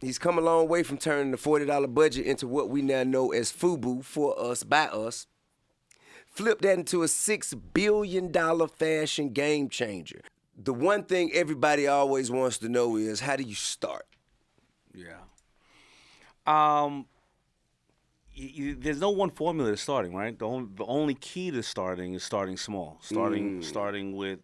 He's come a long way from turning the $40 budget into what we now know as FUBU, for us, by us. Flip that into a $6 billion fashion game changer. The one thing everybody always wants to know is, how do you start? Yeah. There's no one formula to starting, right? The only key to starting is starting small, starting with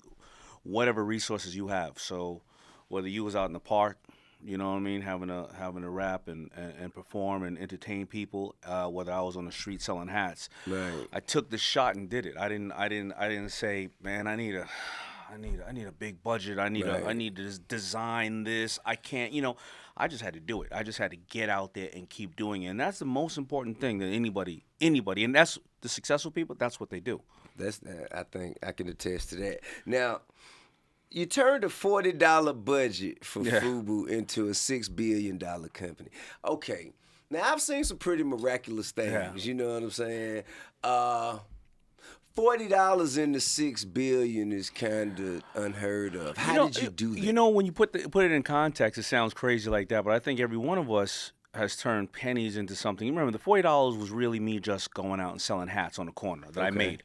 whatever resources you have. So whether you was out in the park, you know what I mean, having a rap and perform and entertain people, whether I was on the street selling hats, Right. I took the shot and did it. I didn't say, man, I need a big budget. I need to design this. I can't, I just had to do it. I just had to get out there and keep doing it. And that's the most important thing that anybody, and that's the successful people, that's what they do. I think I can attest to that. Now, you turned a $40 budget for FUBU into a $6 billion company. Okay. Now, I've seen some pretty miraculous things, you know what I'm saying? $40 into $6 billion is kind of unheard of. How did you do that? When you put it in context, it sounds crazy like that, but I think every one of us has turned pennies into something. You remember, the $40 was really me just going out and selling hats on the corner that I made.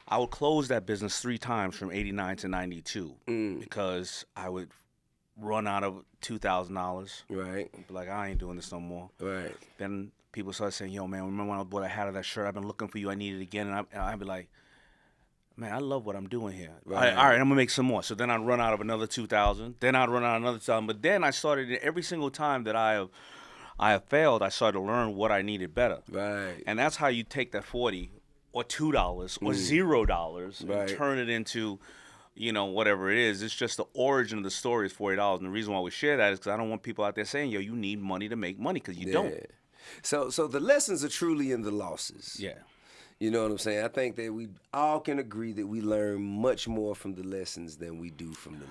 I would close that business 3 times from 89 to 92 because I would run out of $2,000. Right. Be like, I ain't doing this no more. Right. Then people started saying, yo, man, remember when I bought a hat of that shirt? I've been looking for you. I need it again. And I'd be like, man, I love what I'm doing here. Right. All right, I'm going to make some more. So then I'd run out of another $2,000. Then I'd run out of another $2,000. But then I started, every single time that I have failed, I started to learn what I needed better. Right. And that's how you take that 40 or $2 or $0 and turn it into, whatever it is. It's just the origin of the story is $40. And the reason why we share that is because I don't want people out there saying, yo, you need money to make money, because you don't. So the lessons are truly in the losses. Yeah. You know what I'm saying? I think that we all can agree that we learn much more from the lessons than we do from the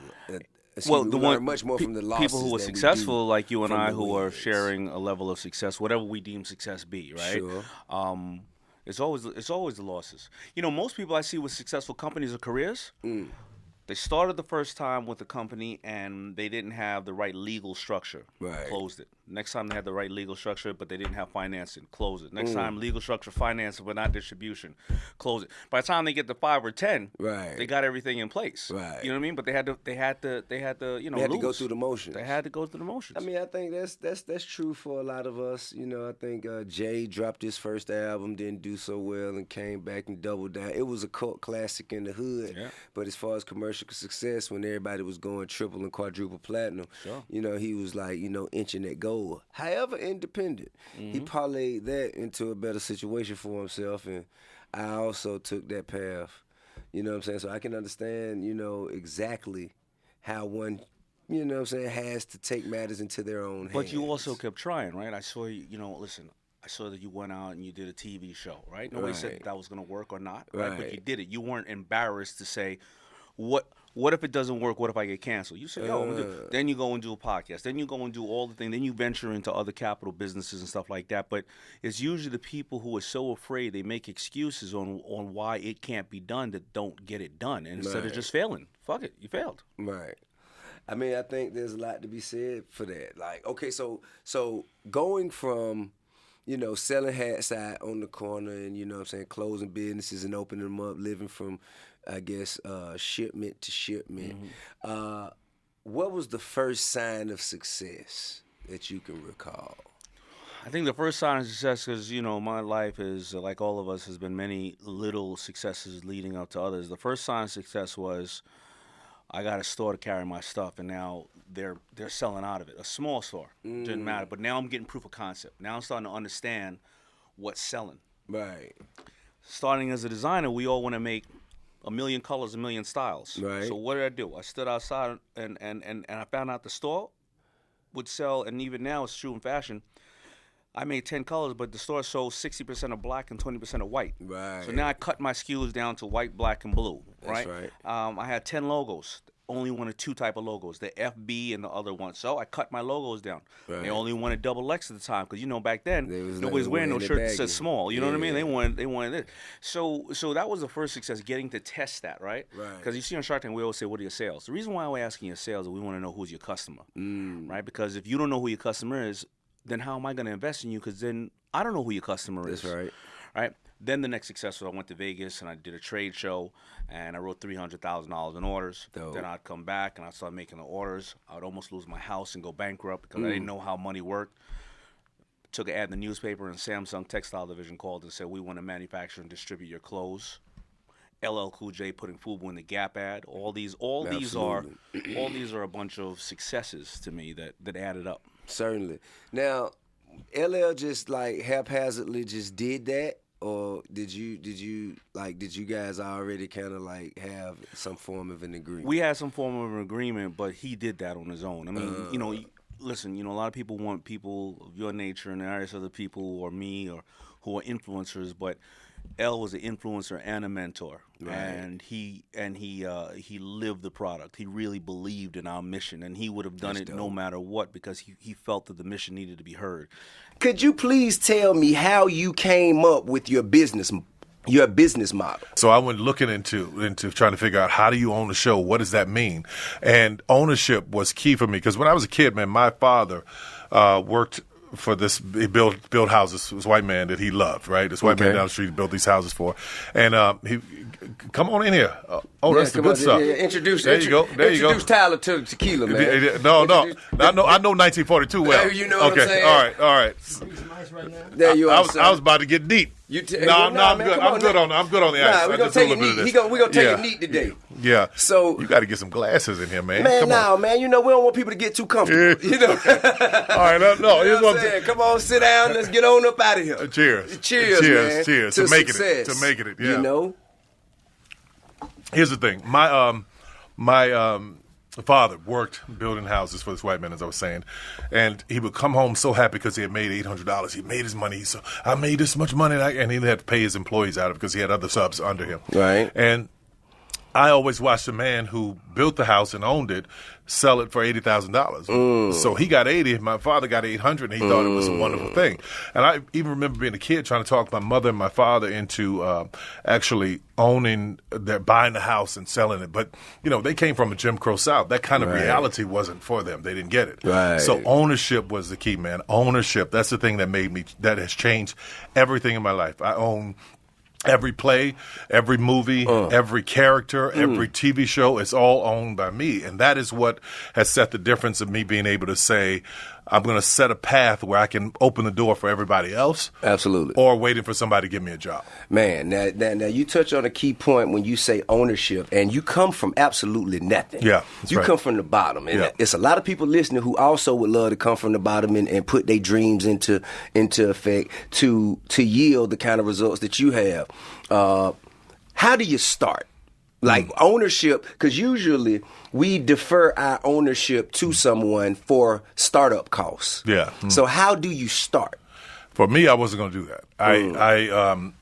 much more from the losses. People who are successful, like you and I, who are sharing a level of success, whatever we deem success be, right? Sure. It's always the losses. Most people I see with successful companies or careers, they started the first time with a company and they didn't have the right legal structure. Right. Closed it. Next time they had the right legal structure, but they didn't have financing. Close it. Next time, legal structure, financing, but not distribution. Close it. By the time they get to 5 or 10, they got everything in place. Right. You know what I mean? But they had to they had to go through the motions. They had to go through the motions. I mean, I think that's true for a lot of us. I think Jay dropped his first album, didn't do so well, and came back and doubled down. It was a cult classic in the hood. Yeah. But as far as commercial success, when everybody was going triple and quadruple platinum, he was like, inching that goal. However independent, he parlayed that into a better situation for himself, and I also took that path. You know what I'm saying? So I can understand, exactly how one, has to take matters into their own hands. But you also kept trying, right? I saw you, listen, I saw that you went out and you did a TV show, right? Nobody said that was going to work or not, right? But you did it. You weren't embarrassed to say, what if it doesn't work? What if I get canceled? You say, then you go and do a podcast. Then you go and do all the things. Then you venture into other capital businesses and stuff like that. But it's usually the people who are so afraid they make excuses on why it can't be done that don't get it done. And instead of just failing, fuck it, you failed. Right. I mean, I think there's a lot to be said for that. Like, okay, so going from, selling hats out on the corner and, closing businesses and opening them up, living from, I guess, shipment to shipment. What was the first sign of success that you can recall? I think the first sign of success, because, my life is, like all of us, has been many little successes leading up to others. The first sign of success was I got a store to carry my stuff, and now they're selling out of it. A small store, didn't matter. But now I'm getting proof of concept. Now I'm starting to understand what's selling. Right. Starting as a designer, we all want to make a million colors, a million styles. Right. So what did I do? I stood outside and I found out the store would sell, and even now it's true in fashion. I made 10 colors, but the store sold 60% of black and 20% of white. Right. So now I cut my SKUs down to white, black, and blue. That's right. I had 10 logos. only wanted 2 type of logos, the FB and the other one. So I cut my logos down. Right. They only wanted XXX at the time because, back then, nobody's wearing no shirt that says small. You know what I mean? They wanted it. So that was the first success, getting to test that, right? Because you see on Shark Tank, we always say, what are your sales? The reason why we're asking your sales is we want to know who's your customer, right? Because if you don't know who your customer is, then how am I going to invest in you? Because then I don't know who your customer is. That's right. Right? Then the next success was I went to Vegas and I did a trade show and I wrote $300,000 in orders. Dope. Then I'd come back and I'd start making the orders. I would almost lose my house and go bankrupt because I didn't know how money worked. Took an ad in the newspaper and Samsung Textile Division called and said, we want to manufacture and distribute your clothes. LL Cool J putting FUBU in the Gap ad. All these are a bunch of successes to me that added up. Certainly. Now, LL just like haphazardly just did that, or did you guys already kind of like have some form of an agreement? We had some form of an agreement, but he did that on his own. I mean, listen, a lot of people want people of your nature and various other people or me or who are influencers, but L was an influencer and a mentor, and he lived the product. He really believed in our mission, and he would have done it no matter what because he felt that the mission needed to be heard. Could you please tell me how you came up with your business model? So I went looking into trying to figure out, how do you own a show? What does that mean? And ownership was key for me because when I was a kid, man, my father worked for this, he built houses. This white man that he loved, right? This white man down the street built these houses for, and he come on in here. That's the good stuff. Introduce Tyler to tequila, man. No, I know 1942 well. You know what I'm saying? All right. There you are. I was about to get deep. I'm good. I'm good on the ice. We're gonna take it neat. We're gonna take it neat today. Yeah. So you got to get some glasses in here, man. Man, man. We don't want people to get too comfortable. All right, no. You know what I'm saying? Come on, sit down. Let's get on up out of here. Cheers, man. Cheers. To making it. Yeah. Here's the thing. My father worked building houses for this white man, as I was saying, and he would come home so happy because he had made $800. He made his money. So I made this much money, and he had to pay his employees out of it because he had other subs under him. Right. And I always watched the man who built the house and owned it sell it for $80,000. So he got 80, my father got 800, and he thought it was a wonderful thing. And I even remember being a kid trying to talk my mother and my father into actually buying the house and selling it. But, they came from a Jim Crow South. That kind of reality wasn't for them. They didn't get it. Right. So ownership was the key, man. Ownership, that's the thing that has changed everything in my life. I own every play, every movie, every character, every TV show is all owned by me. And that is what has set the difference of me being able to say, I'm going to set a path where I can open the door for everybody else. Absolutely. Or waiting for somebody to give me a job. Man, now you touch on a key point when you say ownership, and you come from absolutely nothing. Yeah, you come from the bottom. And it's a lot of people listening who also would love to come from the bottom and put their dreams into effect to yield the kind of results that you have. How do you start? Like ownership, because usually we defer our ownership to someone for startup costs. Yeah. So how do you start? For me, I wasn't going to do that. I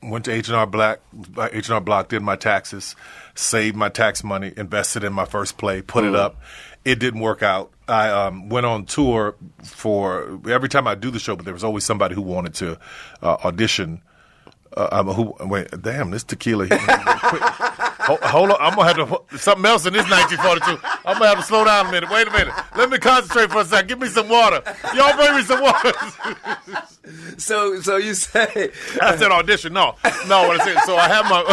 went to H&R Block, did my taxes, saved my tax money, invested in my first play, put it up. It didn't work out. I went on tour for every time I do the show, but there was always somebody who wanted to audition. This tequila. Hold on, I'm gonna have to something else in this 1942. I'm gonna have to slow down a minute. Wait a minute. Let me concentrate for a second. Give me some water. Y'all bring me some water. So you say I said audition. No. What I said. So I have my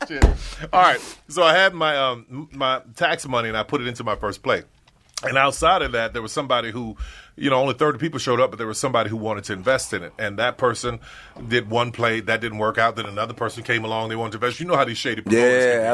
tip. All right. So I had my tax money and I put it into my first play. And outside of that, there was somebody who, only 30 people showed up, but there was somebody who wanted to invest in it. And that person did one play, that didn't work out. Then another person came along, they wanted to invest. You know how these shady promoters can be.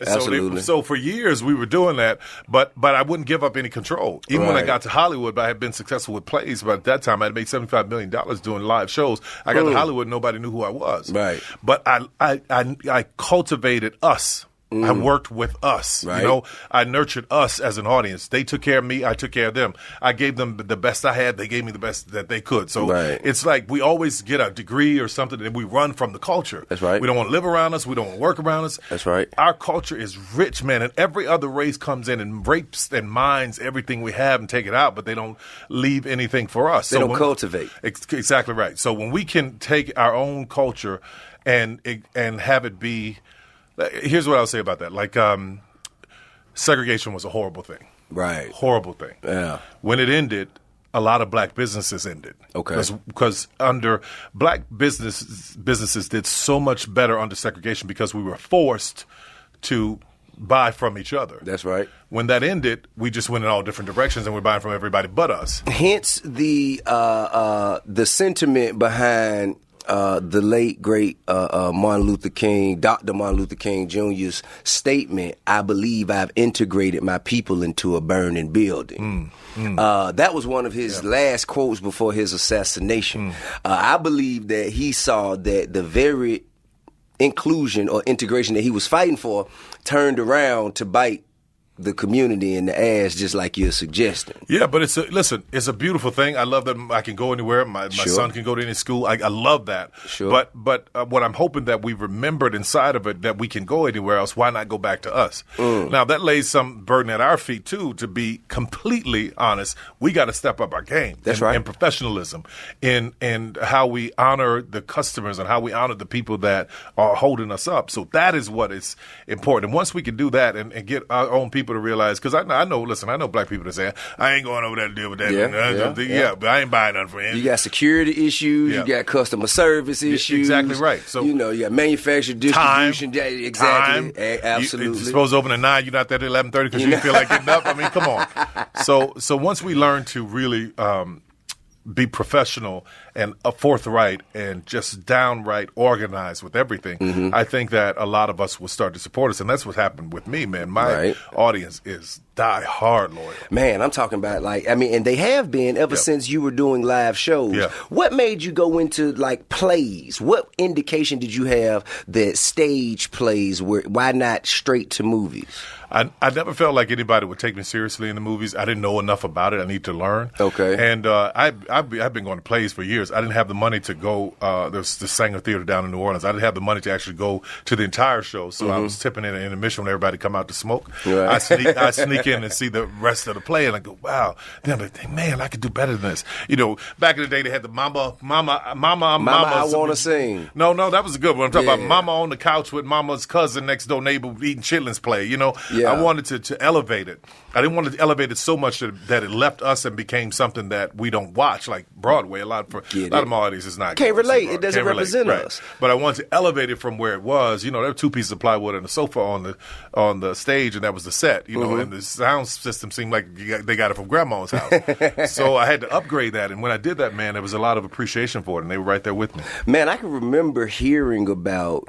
Absolutely. So for years, we were doing that, but I wouldn't give up any control. Even when I got to Hollywood, I had been successful with plays, but at that time, I had made $75 million doing live shows. I got to Hollywood, nobody knew who I was. Right. But I cultivated us. I worked with us. Right. You know, I nurtured us as an audience. They took care of me. I took care of them. I gave them the best I had. They gave me the best that they could. So it's like we always get a degree or something and we run from the culture. That's right. We don't want to live around us. We don't want to work around us. That's right. Our culture is rich, man, and every other race comes in and rapes and mines everything we have and take it out, but they don't leave anything for us. They don't cultivate. Exactly right. So when we can take our own culture and have it be. Here's what I'll say about that. Like, segregation was a horrible thing. Right. Horrible thing. Yeah. When it ended, a lot of black businesses ended. Okay. Because under black businesses did so much better under segregation because we were forced to buy from each other. That's right. When that ended, we just went in all different directions and we're buying from everybody but us. Hence the sentiment behind the late, great Martin Luther King, Dr. Martin Luther King Jr.'s statement, I believe I've integrated my people into a burning building. That was one of his last quotes before his assassination. I believe that he saw that the very inclusion or integration that he was fighting for turned around to bite the community in the ass, just like you're suggesting. Yeah, but it's a beautiful thing. I love that I can go anywhere. My son can go to any school. I love that. Sure. But what I'm hoping that we remembered inside of it that we can go anywhere else. Why not go back to us? Now that lays some burden at our feet too. To be completely honest, we got to step up our game. That's right. In professionalism, in how we honor the customers and how we honor the people that are holding us up. So that is what is important. And once we can do that and get our own people to realize, because I know black people that say, I ain't going over there to deal with that. But I ain't buying nothing from him. You got security issues, you got customer service issues. Exactly right. So you got manufacturing, distribution. Exactly. Absolutely. You're supposed to open at 9, you're not there at 11:30 because you feel like getting up. I mean, come on. So once we learn to really be professional and forthright and just downright organized with everything, I think that a lot of us will start to support us. And that's what happened with me, man. My audience is die hard loyal. Man, I'm talking about and they have been ever since you were doing live shows. Yeah. What made you go into plays? What indication did you have that stage plays why not straight to movies? I never felt like anybody would take me seriously in the movies. I didn't know enough about it. I need to learn. Okay. And I've been going to plays for years. I didn't have the money to go. There's the Sanger Theater down in New Orleans. I didn't have the money to actually go to the entire show. So I was tipping in an intermission when everybody come out to smoke. Right. I sneak in and see the rest of the play, and I go, wow. Then I'm like, man, I could do better than this. Back in the day, they had the Mama, I Want to Sing. No, that was a good one. I'm talking about Mama on the couch with Mama's cousin next door neighbor eating chitlins play. I wanted to elevate it. I didn't want to elevate it so much that it left us and became something that we don't watch, like Broadway. A lot of my audience is not. Can't relate. It doesn't represent us. But I wanted to elevate it from where it was. There were 2 pieces of plywood and a sofa on the stage, and that was the set. And the sound system seemed like they got it from Grandma's house. So I had to upgrade that. And when I did that, man, there was a lot of appreciation for it, and they were right there with me. Man, I can remember hearing about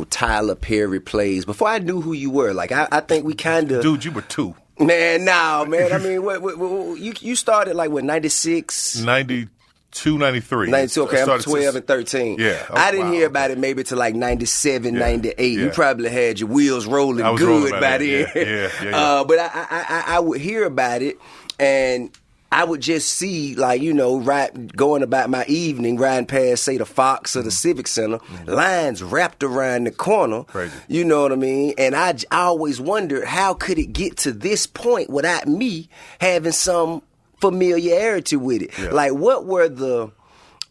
Tyler Perry plays before I knew who you were. I think we kind of. Dude, you were 2. Man, no, man. I mean, what you started 96? 92, 93. 92, okay, I'm 12 and 13. Yeah. I didn't hear about it maybe till 97, 98. You probably had your wheels rolling good by then. Yeah. But I would hear about it, and I would just see, going about my evening, riding past, say, the Fox or the Civic Center, lines wrapped around the corner. Crazy. You know what I mean? And I always wondered, how could it get to this point without me having some familiarity with it? Yeah. What were the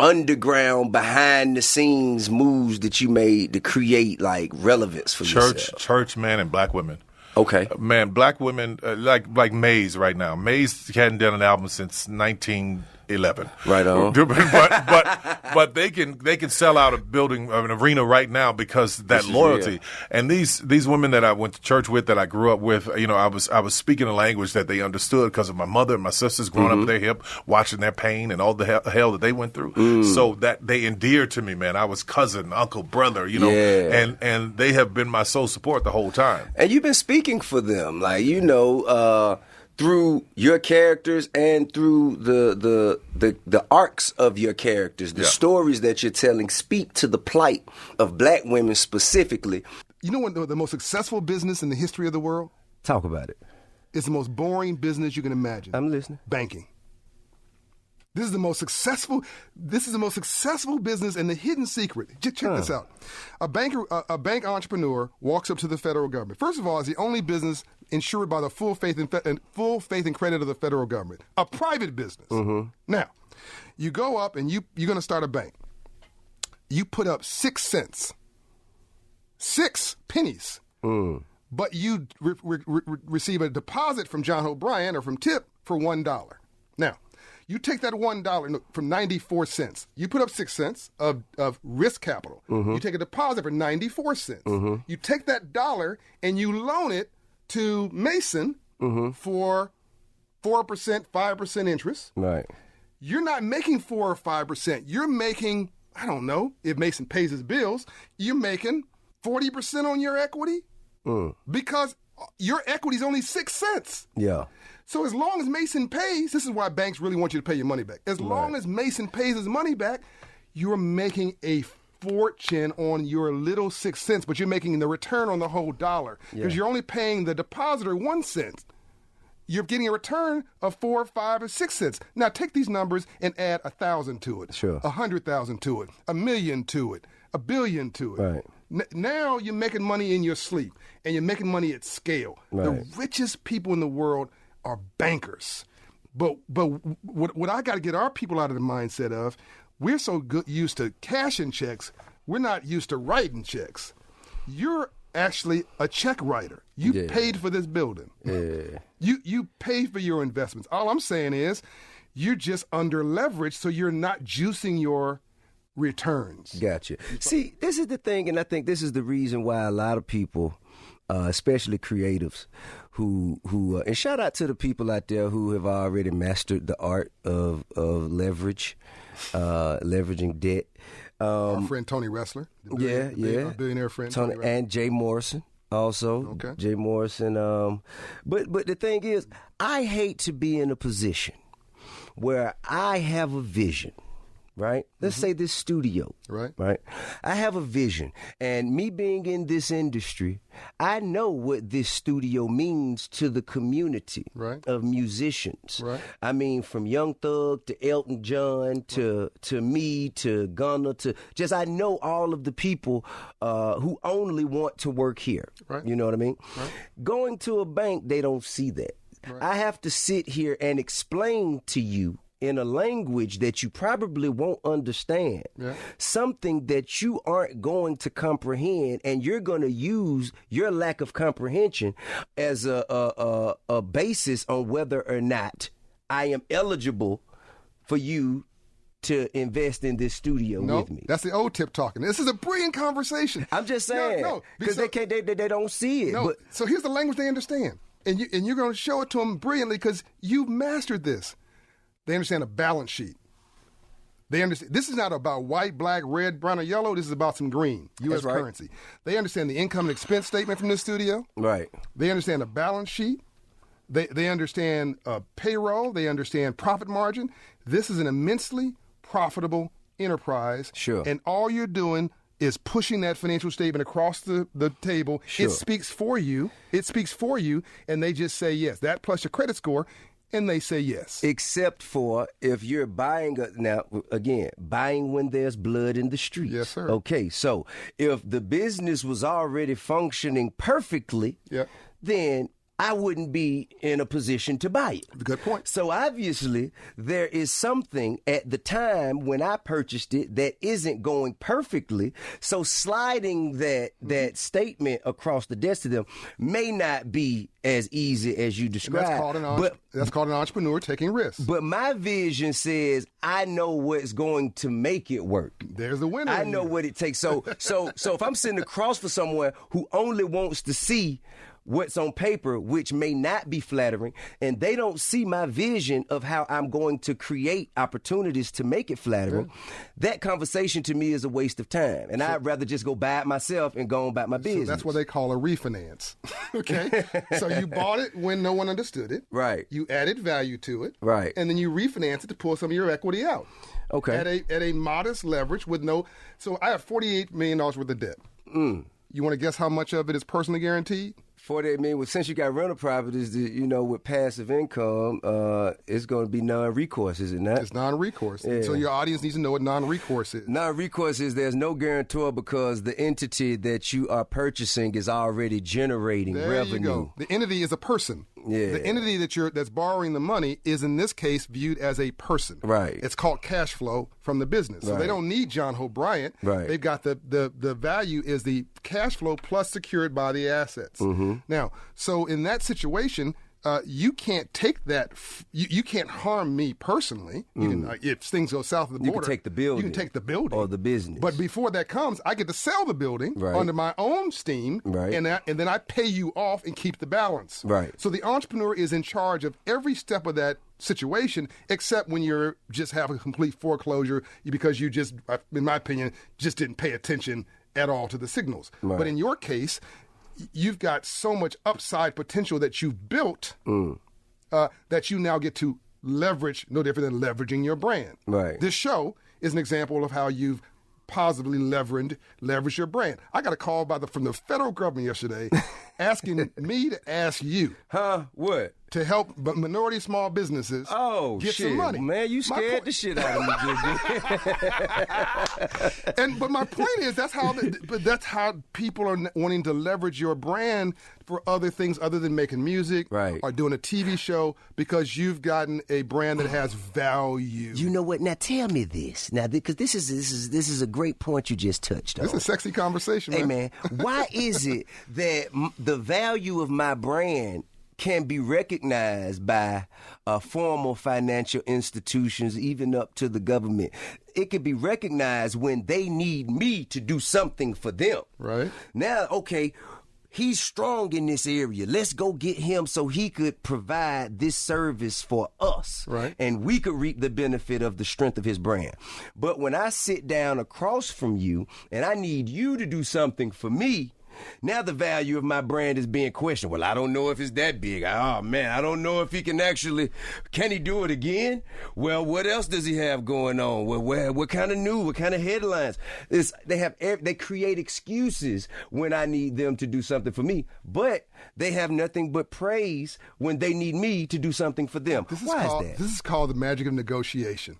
underground, behind-the-scenes moves that you made to create, relevance for yourself? Church, man, and black women. Okay. Man, black women, like Maze right now. Maze hadn't done an album since 1911. Right on. But they can sell out an arena right now because that loyalty. And these women that I went to church with, that I grew up with, I was speaking a language that they understood because of my mother and my sisters growing up with their hip, watching their pain and all the hell that they went through. So that they endeared to me, man. I was cousin, uncle, brother, and they have been my sole support the whole time. And you've been speaking for them, through your characters and through the arcs of your characters, the stories that you're telling speak to the plight of black women specifically. You know what the most successful business in the history of the world? Talk about it. It's the most boring business you can imagine. I'm listening. Banking. This is the most successful business, and the hidden secret. Just check this out. A bank entrepreneur walks up to the federal government. First of all, it's the only business insured by the full faith and credit of the federal government. A private business. Mm-hmm. Now, you go up and you're going to start a bank. You put up 6 cents, 6 pennies, but you receive a deposit from John O'Brien or from Tip for $1. Now, you take that $1 from 94 cents. You put up 6 cents of risk capital. Mm-hmm. You take a deposit for 94 cents. Mm-hmm. You take that dollar and you loan it to Mason for 4%, 5% interest. Right. You're not making 4 or 5%. You're making, I don't know, if Mason pays his bills, you're making 40% on your equity because your equity is only 6 cents. Yeah. So as long as Mason pays, this is why banks really want you to pay your money back. As long as Mason pays his money back, you're making a fortune on your little 6 cents, but you're making the return on the whole dollar because you're only paying the depositor 1 cent. You're getting a return of 4, 5, or 6 cents. Now take these numbers and add 1,000 to it, 100,000 to it, 1,000,000 to it, 1,000,000,000 to it. Right. Now you're making money in your sleep, and you're making money at scale. Right. The richest people in the world are bankers. But what I got to get our people out of the mindset of, we're so used to cashing checks, we're not used to writing checks. You're actually a check writer. You paid for this building. Yeah. You paid for your investments. All I'm saying is you're just under leveraged, so you're not juicing your returns. Gotcha. See, this is the thing, and I think this is the reason why a lot of people, especially creatives, who and shout out to the people out there who have already mastered the art of leverage, leveraging debt. Our friend Tony Ressler, our billionaire friend Tony and Jay Morrison also. Okay. Jay Morrison. But the thing is, I hate to be in a position where I have a vision. Right? Let's say this studio. Right? I have a vision. And me being in this industry, I know what this studio means to the community of musicians. Right. I mean, from Young Thug to Elton John to me to Gunna to just I know all of the people who only want to work here. Right. You know what I mean? Right. Going to a bank, they don't see that. Right. I have to sit here and explain to you in a language that you probably won't understand, something that you aren't going to comprehend, and you're going to use your lack of comprehension as a basis on whether or not I am eligible for you to invest in this studio with me. That's the old Tip talking. This is a brilliant conversation. I'm just saying, because they don't see it. No, so here's the language they understand, and you're going to show it to them brilliantly because you've mastered this. They understand a balance sheet. They understand this is not about white, black, red, brown, or yellow. This is about some green, U.S. currency. They understand the income and expense statement from this studio. Right. They understand a balance sheet. They understand payroll. They understand profit margin. This is an immensely profitable enterprise. Sure. And all you're doing is pushing that financial statement across the table. Sure. It speaks for you. And they just say yes. That plus your credit score. And they say yes. Except for if you're buying, buying when there's blood in the streets. Yes, sir. Okay, so if the business was already functioning perfectly, then I wouldn't be in a position to buy it. Good point. So obviously, there is something at the time when I purchased it that isn't going perfectly. So sliding that statement across the desk to them may not be as easy as you described. That's called an entrepreneur taking risks. But my vision says I know what's going to make it work. There's the winner. I know what it takes. So if I'm sitting across for someone who only wants to see what's on paper, which may not be flattering, and they don't see my vision of how I'm going to create opportunities to make it flattering, that conversation to me is a waste of time. And I'd rather just go buy it myself and go on about my business. So that's what they call a refinance. Okay? So you bought it when no one understood it. Right. You added value to it. Right. And then you refinance it to pull some of your equity out. Okay. At a modest leverage with no. So I have $48 million worth of debt. You want to guess how much of it is personally guaranteed? 48 million. Well, since you got rental properties, with passive income, it's going to be non-recourse, is it not? It's non-recourse. Yeah. So your audience needs to know what non-recourse is. Non-recourse is there's no guarantor because the entity that you are purchasing is already generating revenue. You go. The entity is a person. Yeah. The entity that's borrowing the money is in this case viewed as a person. Right. It's called cash flow from the business. So they don't need John Hope Bryant. Right. They've got the value is the cash flow plus secured by the assets. Mm-hmm. Now, so in that situation, you can't take that. You can't harm me personally. You can, if things go south of the border, you can take the building. You can take the building or the business. But before that comes, I get to sell the building under my own steam, and then I pay you off and keep the balance. Right. So the entrepreneur is in charge of every step of that situation, except when you're just have a complete foreclosure because you just, in my opinion, just didn't pay attention at all to the signals. Right. But in your case, you've got so much upside potential that you've built that you now get to leverage, no different than leveraging your brand. Right. This show is an example of how you've positively leveraged your brand. I got a call from the federal government yesterday asking me to ask you. What? To help minority small businesses get some money. Man, you scared the shit out of me, JB. But my point is that's how people are wanting to leverage your brand for other things other than making music or doing a TV show because you've gotten a brand that has value. You know what? Now tell me this. Now because this is a great point you just touched on. This is a sexy conversation, man. Hey man, why is it that the value of my brand can be recognized by formal financial institutions, even up to the government? It can be recognized when they need me to do something for them. Right. Now, okay, he's strong in this area. Let's go get him so he could provide this service for us. Right. And we could reap the benefit of the strength of his brand. But when I sit down across from you and I need you to do something for me, now the value of my brand is being questioned. Well, I don't know if it's that big. Oh, man, I don't know if he can he do it again? Well, what else does he have going on? Well, what kind of news? What kind of headlines? They create excuses when I need them to do something for me, but they have nothing but praise when they need me to do something for them. Why is that? This is called the magic of negotiation.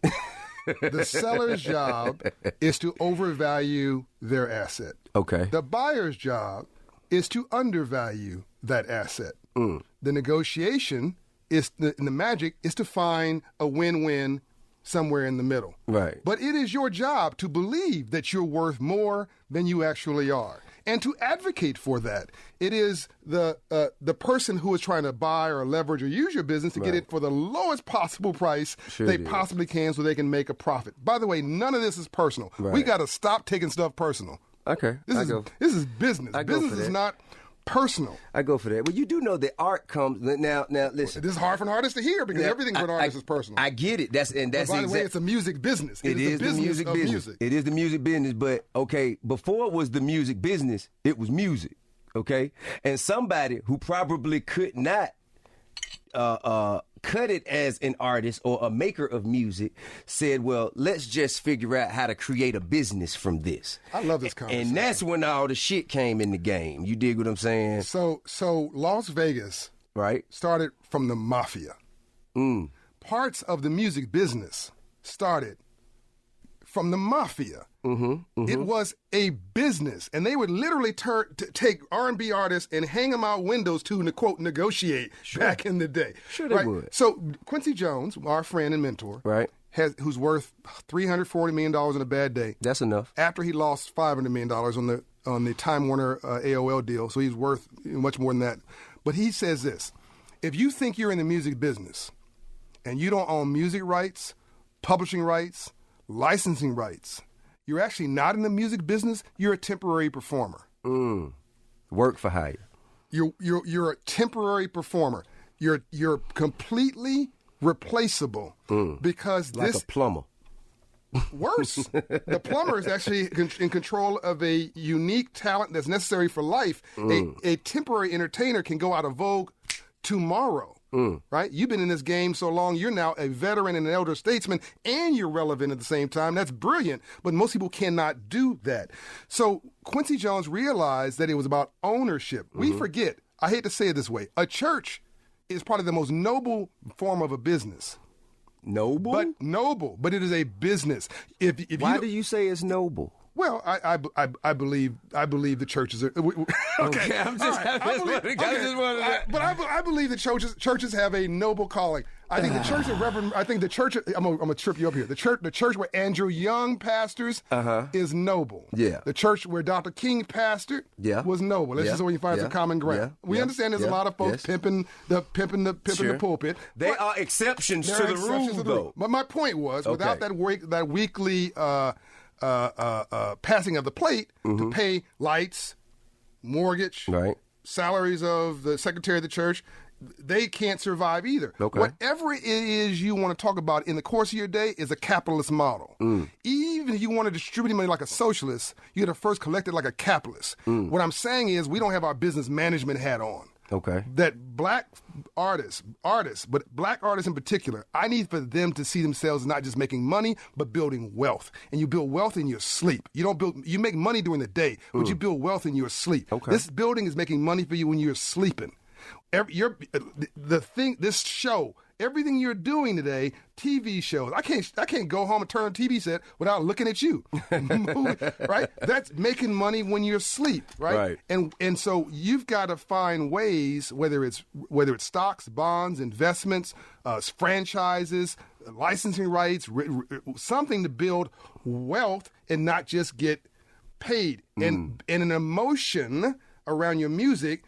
The seller's job is to overvalue their asset. Okay. The buyer's job is to undervalue that asset. The negotiation and the magic is to find a win-win somewhere in the middle. Right. But it is your job to believe that you're worth more than you actually are, and to advocate for that. It is the person who is trying to buy or leverage or use your business to get it for the lowest possible price they possibly can so they can make a profit. By the way, none of this is personal. Right. We got to stop taking stuff personal. Okay. This is business. Business is not personal. I go for that. Well, you do know that art comes now. Listen, this is hard for an artist to hear because everything for an artist is personal. I get it. That's by the way, it's a music business. It is the music business. Music. It is the music business. But okay, before it was the music business, it was music. Okay, and somebody who probably could not cut it as an artist or a maker of music said, well, let's just figure out how to create a business from this. I love this conversation. And that's when all the shit came in the game. You dig what I'm saying? So Las Vegas started from the mafia. Parts of the music business started from the mafia. It was a business, and they would literally take R&B artists and hang them out windows to, quote, negotiate back in the day. Sure they would. So Quincy Jones, our friend and mentor, who's worth $340 million in a bad day. That's enough. After he lost $500 million on the Time Warner AOL deal, so he's worth much more than that. But he says this: if you think you're in the music business and you don't own music rights, publishing rights, licensing rights, you're actually not in the music business. You're a temporary performer. Work for hire. You're a temporary performer. You're completely replaceable because like a plumber. Worse, the plumber is actually in control of a unique talent that's necessary for life. A temporary entertainer can go out of vogue tomorrow. right? You've been in this game so long, you're now a veteran and an elder statesman, and you're relevant at the same time. That's brilliant, but most people cannot do that. So Quincy Jones realized that it was about ownership. We forget, I hate to say it this way, a church is probably the most noble form of a business. Noble? But it is a business. If Why do you say it's noble? Well, I believe the churches are. Okay, I'm just but I believe the churches have a noble calling. I think the church of Reverend. I think the church. I'm gonna trip you up here. The church where Andrew Young pastors is noble. Yeah. The church where Dr. King pastored was noble. That's just where you find some common ground. We understand there's a lot of folks pimping the pulpit. They are exceptions to the rule, though. But my point was, without that weekly passing of the plate to pay lights, mortgage, salaries of the secretary of the church, they can't survive either. Whatever it is you want to talk about in the course of your day is a capitalist model. Even if you want to distribute money like a socialist, you got to first collect it like a capitalist. What I'm saying is we don't have our business management hat on. That black artists, but black artists in particular, I need for them to see themselves not just making money, but building wealth. And you build wealth in your sleep. You make money during the day, but you build wealth in your sleep. This building is making money for you when you're sleeping. This show, everything you're doing today, TV shows. I can't go home and turn on a TV set without looking at you, right? That's making money when you're asleep, right? And so you've got to find ways, whether it's stocks, bonds, investments, franchises, licensing rights, something to build wealth and not just get paid. And an emotion around your music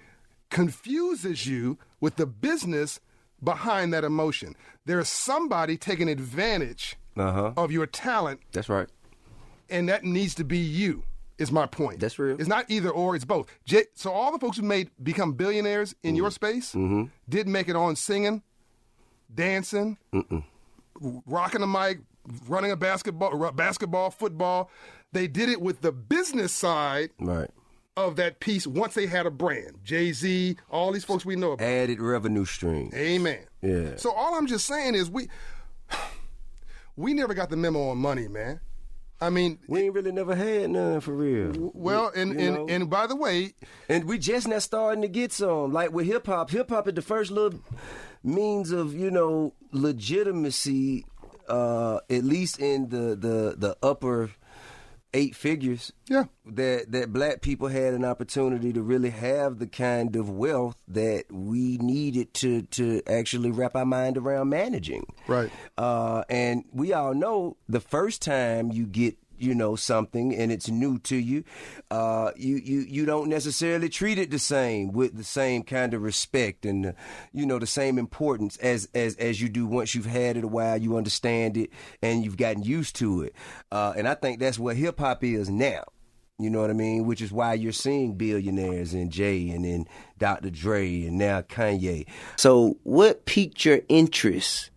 confuses you with the business behind that emotion. There's somebody taking advantage of your talent. That's right. And that needs to be you, is my point. That's real. It's not either or, it's both. So all the folks who become billionaires in your space didn't make it on singing, dancing, rocking a mic, running a basketball, football. They did it with the business side. Right. Of that piece once they had a brand. Jay-Z, all these folks we know about. Added revenue stream. Amen. Yeah. So all I'm just saying is we never got the memo on money, man. I mean, we ain't really never had none for real. Well, and by the way, and we just now starting to get some. Like with hip hop is the first little means of, legitimacy, at least in the upper 8 figures. Yeah. That black people had an opportunity to really have the kind of wealth that we needed to actually wrap our mind around managing. Right. And we all know the first time you get something and it's new to you, you don't necessarily treat it the same with the same kind of respect and the same importance as you do once you've had it a while, you understand it and you've gotten used to it. And I think that's what hip hop is now. You know what I mean? Which is why you're seeing billionaires and Jay and then Dr. Dre and now Kanye. So what piqued your interest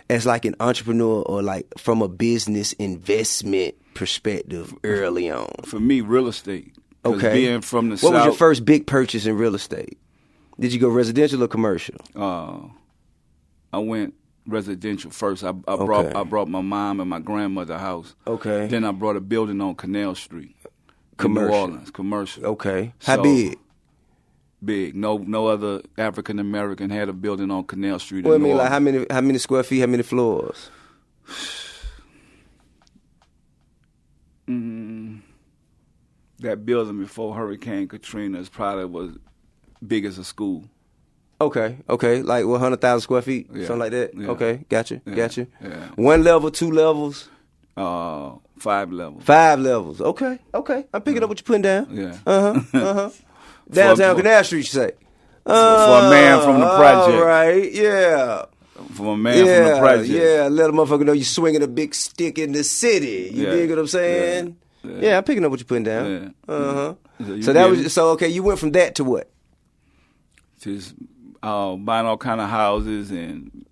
as like an entrepreneur or like from a business investment perspective early on? For me, real estate. Okay. Being from the What South, was your first big purchase in real estate? Did you go residential or commercial? I went residential first. I brought my mom and my grandmother a house. Okay. Then I brought a building on Canal Street. Commercial. In New Orleans, commercial. Okay. How big? Big. No other African American had a building on Canal Street. Well, I mean, like how many square feet? How many floors? That building before Hurricane Katrina was big as a school. Okay, like 100,000 square feet, something like that. Yeah. Okay, gotcha. Yeah. 1 level, 2 levels. 5 levels. 5 levels. Okay. I'm picking up what you're putting down. Yeah. Downtown Canal Street, you say. For a man from the project. All right, yeah. For a man from the project. Yeah, let a motherfucker know you swinging a big stick in the city. You dig what I'm saying? Yeah, I'm picking up what you're putting down. Yeah. So you went from that to what? Just buying all kind of houses and,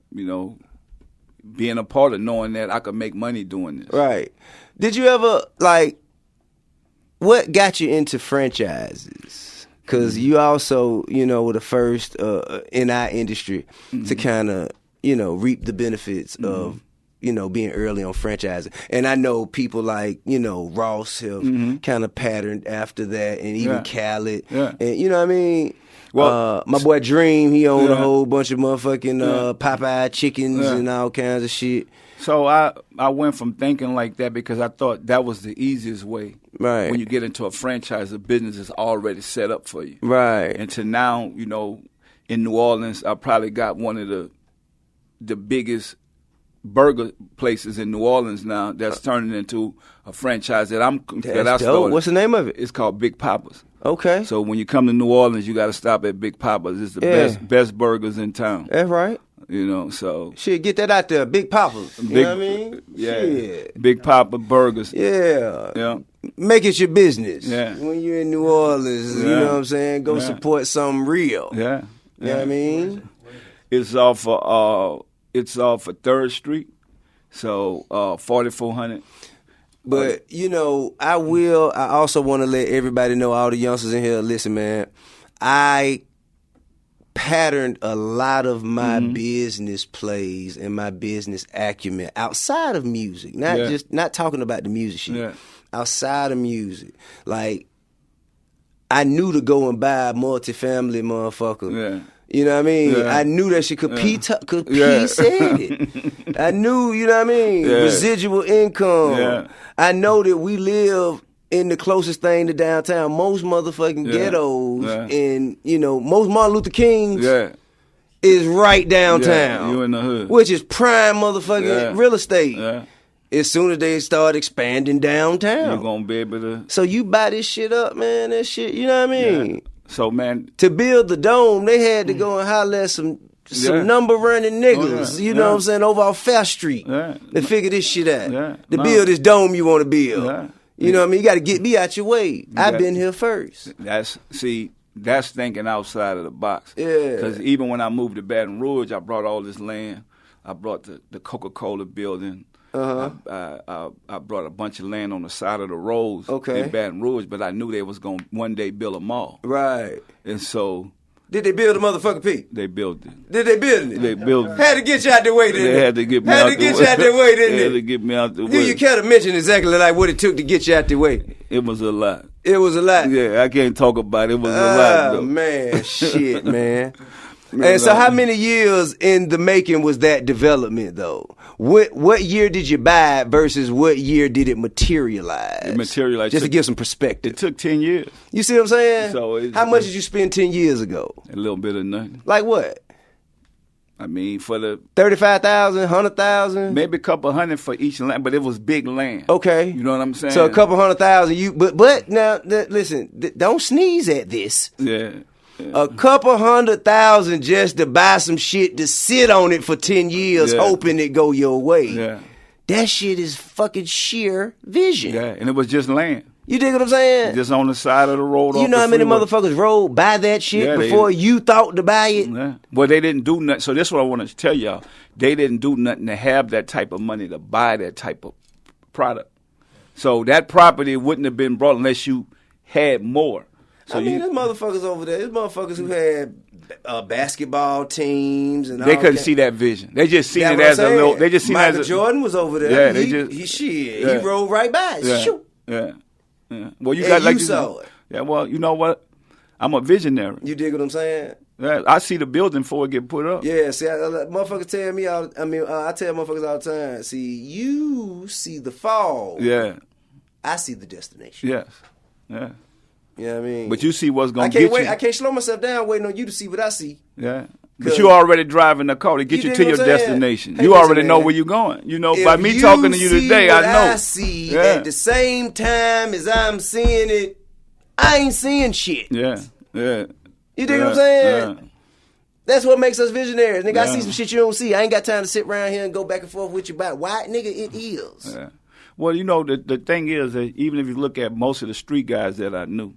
being a part of knowing that I could make money doing this. Right. Did you ever, what got you into franchises? because you also, were the first in our industry to kind of, reap the benefits of, being early on franchising. And I know people like, Ross have kind of patterned after that, and even Khaled. Yeah. And you know what I mean? Well, my boy Dream, he owned a whole bunch of motherfucking Popeye chickens and all kinds of shit. So I went from thinking like that because I thought that was the easiest way. Right. When you get into a franchise, the business is already set up for you. Right. And to now, in New Orleans, I probably got one of the biggest burger places in New Orleans now that's turning into a franchise that I started. What's the name of it? It's called Big Papa's. Okay. So when you come to New Orleans, you got to stop at Big Papa's. It's the best burgers in town. That's right. So shit, get that out there, Big Papa's. You know what I mean? Yeah. Shit. Big Papa burgers. Yeah. Yeah. Make it your business. Yeah. When you're in New Orleans, you know what I'm saying? Go support something real. Yeah. You know what I mean? It's off of 3rd Street. So 4400. But I also want to let everybody know, all the youngsters in here, listen, man, I patterned a lot of my business plays and my business acumen outside of music. Not talking about the music shit. Yeah. Outside of music. Like, I knew to go and buy a multi-family motherfucker. Yeah. You know what I mean? Yeah. I knew that shit could P said it. I knew, you know what I mean? Yeah. Residual income. Yeah. I know that we live in the closest thing to downtown. Most motherfucking ghettos and, most Martin Luther Kings is right downtown. Yeah, you in the hood. Which is prime motherfucking real estate. Yeah. As soon as they start expanding downtown. You're going to be able to. So you buy this shit up, man. That shit, you know what I mean? Yeah. So, man. To build the dome, they had to go and holler at some number running niggas, you know what I'm saying, over off Fair Street to figure this shit out. To build this dome you want to build. Yeah. You know what I mean? You got to get me out your way. I've been here first. That's thinking outside of the box. Yeah. Because even when I moved to Baton Rouge, I brought all this land. I brought the Coca-Cola building. I brought a bunch of land on the side of the roads in Baton Rouge, but I knew they was going to one day build a mall. Right. And so... Did they build a motherfucking Pete? They built it. Did they build it? They built it. Had to get you out the way, didn't they? They had to get me out the way. Had to get you out the way, didn't they? They had to get me out the way. You can't mention exactly like what it took to get you out the way. It was a lot. It was a lot? Yeah, I can't talk about it. It was a lot, though. Oh, man. Shit, man. And so how many years in the making was that development, though? What year did you buy it versus what year did it materialize? It materialized. Just to give some perspective. It took 10 years. You see what I'm saying? So how much did you spend 10 years ago? A little bit of nothing. Like what? I mean, for the... 35,000, 100,000? Maybe a couple hundred for each land, but it was big land. Okay. You know what I'm saying? So a couple 100,000. But now, listen, don't sneeze at this. Yeah. A couple 100,000 just to buy some shit to sit on it for 10 years hoping it go your way. Yeah. That shit is fucking sheer vision. Yeah, and it was just land. You dig what I'm saying? Just on the side of the road. You know how many motherfuckers rode by that shit before you thought to buy it? Yeah. Well, they didn't do nothing. So this is what I want to tell y'all. They didn't do nothing to have that type of money to buy that type of product. So that property wouldn't have been brought unless you had more. So there's motherfuckers over there. There's motherfuckers who had basketball teams and they couldn't see that vision. They just seen it as a little. They just seen it as Michael Jordan was over there. Yeah, he rode right by. Yeah. Well, you got like you saw it. Yeah. Well, you know what? I'm a visionary. You dig what I'm saying? Yeah, I see the building before it get put up. Yeah. See, motherfuckers tell me I tell motherfuckers all the time. See, you see the fall. Yeah. I see the destination. Yes. Yeah. You know what I mean? But you see what's going to get you. I can't slow myself down waiting on you to see what I see. Yeah. But you already driving the car to get you to your destination. Hey, you already know where you're going. You know, by me talking to you today, I know. I see at the same time as I'm seeing it, I ain't seeing shit. Yeah. Yeah. You dig what I'm saying? Yeah. That's what makes us visionaries. Nigga, I see some shit you don't see. I ain't got time to sit around here and go back and forth with you about why, nigga, it is. Yeah. Well, you know, the thing is that even if you look at most of the street guys that I knew,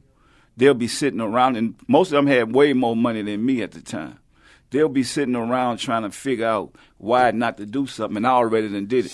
they'll be sitting around, and most of them had way more money than me at the time. They'll be sitting around trying to figure out why not to do something, and I already done did it.